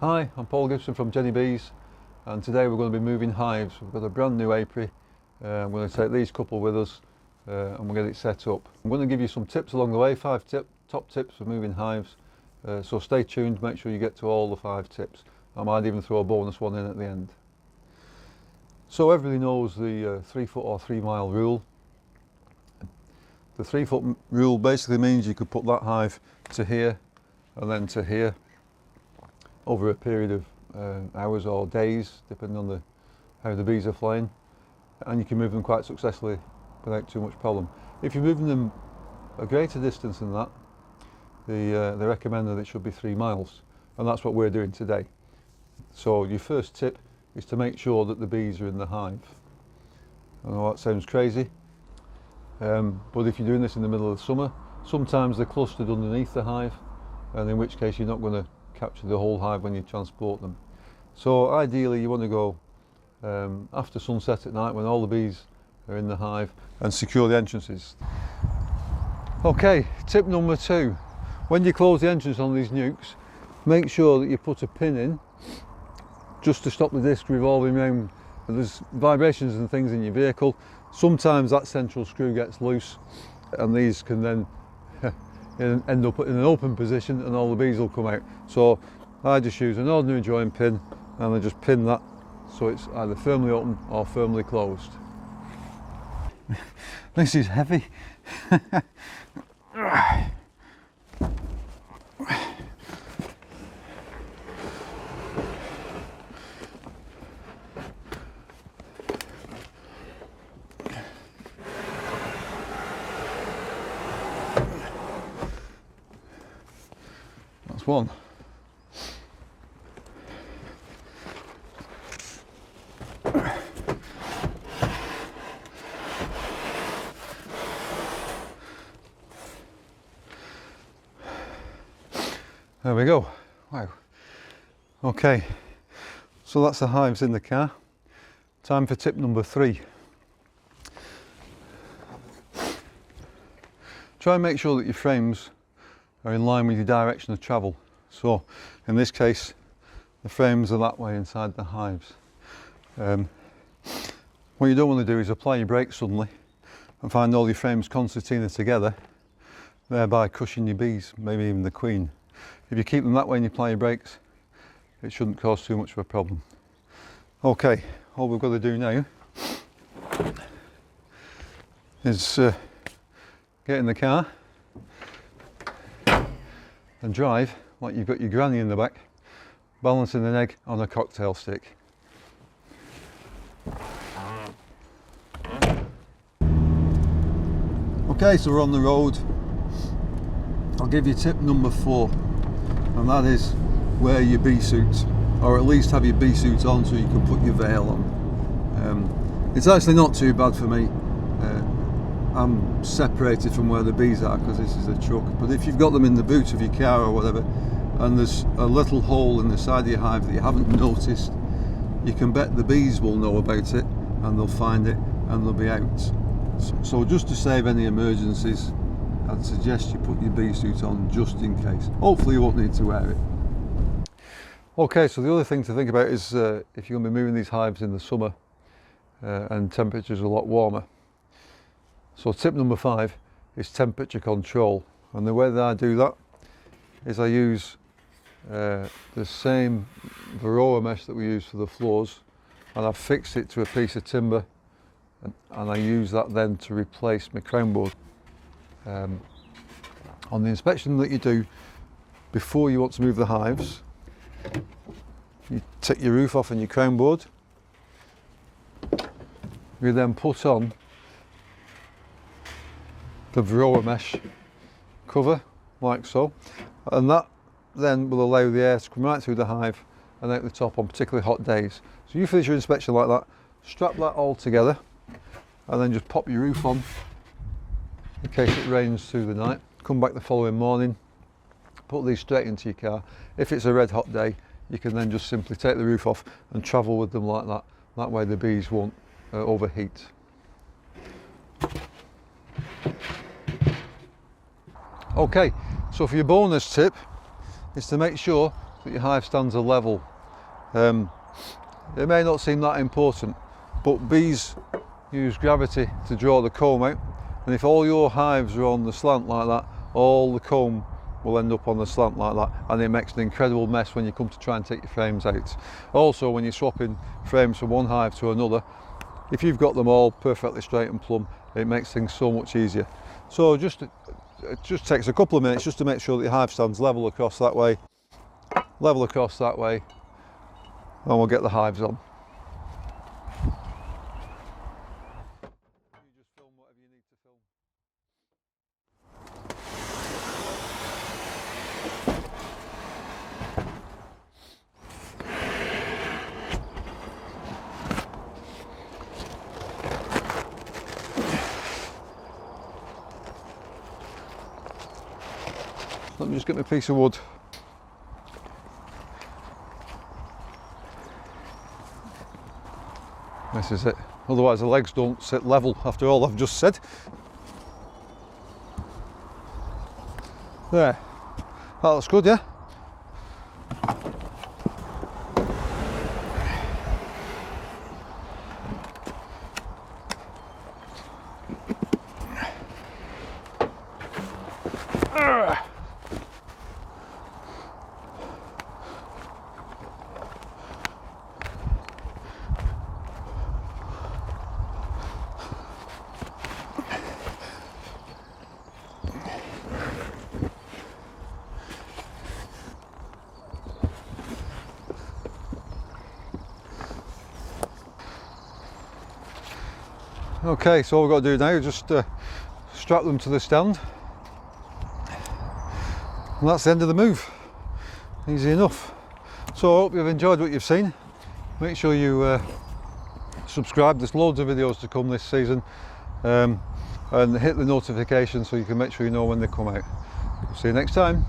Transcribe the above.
Hi, I'm Paul Gibson from Jenny Bees, and today we're going to be moving hives. We've got a brand new apiary. I'm going to take these couple with us and we'll get it set up. I'm going to give you some tips along the way, top tips for moving hives. So stay tuned, make sure you get to all the 5 tips. I might even throw a bonus one in at the end. So everybody knows the 3 foot or 3 mile rule. The 3 foot rule basically means you could put that hive to here and then to here over a period of hours or days, depending on how the bees are flying, and you can move them quite successfully without too much problem. If you're moving them a greater distance than that, they recommend that it should be 3 miles, and that's what we're doing today. So your first tip is to make sure that the bees are in the hive. I know that sounds crazy, but if you're doing this in the middle of the summer, sometimes they're clustered underneath the hive, and in which case you're not going to capture the whole hive when you transport them. So ideally you want to go after sunset at night when all the bees are in the hive and secure the entrances. Okay, tip number 2. When you close the entrance on these nukes, make sure that you put a pin in just to stop the disc revolving around. There's vibrations and things in your vehicle. Sometimes that central screw gets loose and these can then end up in an open position and all the bees will come out. So I just use an ordinary join pin and I just pin that so it's either firmly open or firmly closed. This is heavy. That's one. There we go. Wow. Okay, so that's the hives in the car. Time for tip number 3. Try and make sure that your frames are in line with your direction of travel. So in this case the frames are that way inside the hives. What you don't want to do is apply your brakes suddenly and find all your frames concertina together, thereby crushing your bees, maybe even the queen. If you keep them that way and you apply your brakes, it shouldn't cause too much of a problem. Okay, all we've got to do now is get in the car and drive like you've got your granny in the back, balancing an egg on a cocktail stick. Okay, so we're on the road. I'll give you tip number 4, and that is wear your bee suit, or at least have your bee suit on so you can put your veil on. It's actually not too bad for me. I'm separated from where the bees are because this is a truck, but if you've got them in the boot of your car or whatever and there's a little hole in the side of your hive that you haven't noticed, you can bet the bees will know about it and they'll find it and they'll be out. So just to save any emergencies, I'd suggest you put your bee suit on just in case. Hopefully you won't need to wear it. Okay, so the other thing to think about is if you're going to be moving these hives in the summer and temperatures are a lot warmer. So tip number 5 is temperature control, and the way that I do that is I use the same Varroa mesh that we use for the floors, and I've fixed it to a piece of timber, and I use that then to replace my crown board. On the inspection that you do before you want to move the hives, you take your roof off and your crown board. You then put on the Varroa mesh cover like so, and that then will allow the air to come right through the hive and out the top on particularly hot days. So you finish your inspection like that, strap that all together and then just pop your roof on in case it rains through the night. Come back the following morning, put these straight into your car. If it's a red hot day, you can then just simply take the roof off and travel with them like that. That way the bees won't overheat. Okay, so for your bonus tip is to make sure that your hive stands are level. It may not seem that important, but bees use gravity to draw the comb out, and if all your hives are on the slant like that, all the comb will end up on the slant like that, and it makes an incredible mess when you come to try and take your frames out. Also, when you're swapping frames from one hive to another, if you've got them all perfectly straight and plumb, it makes things so much easier. So it just takes a couple of minutes just to make sure that your hive stands level across that way, and we'll get the hives on. You just film whatever you need to film. Let me just get my piece of wood. This is it. Otherwise the legs don't sit level after all I've just said. There. That looks good, yeah? Okay, so all we've got to do now is just strap them to the stand, and that's the end of the move. Easy enough. So I hope you've enjoyed what you've seen. Make sure you subscribe. There's loads of videos to come this season, and hit the notification so you can make sure you know when they come out. See you next time.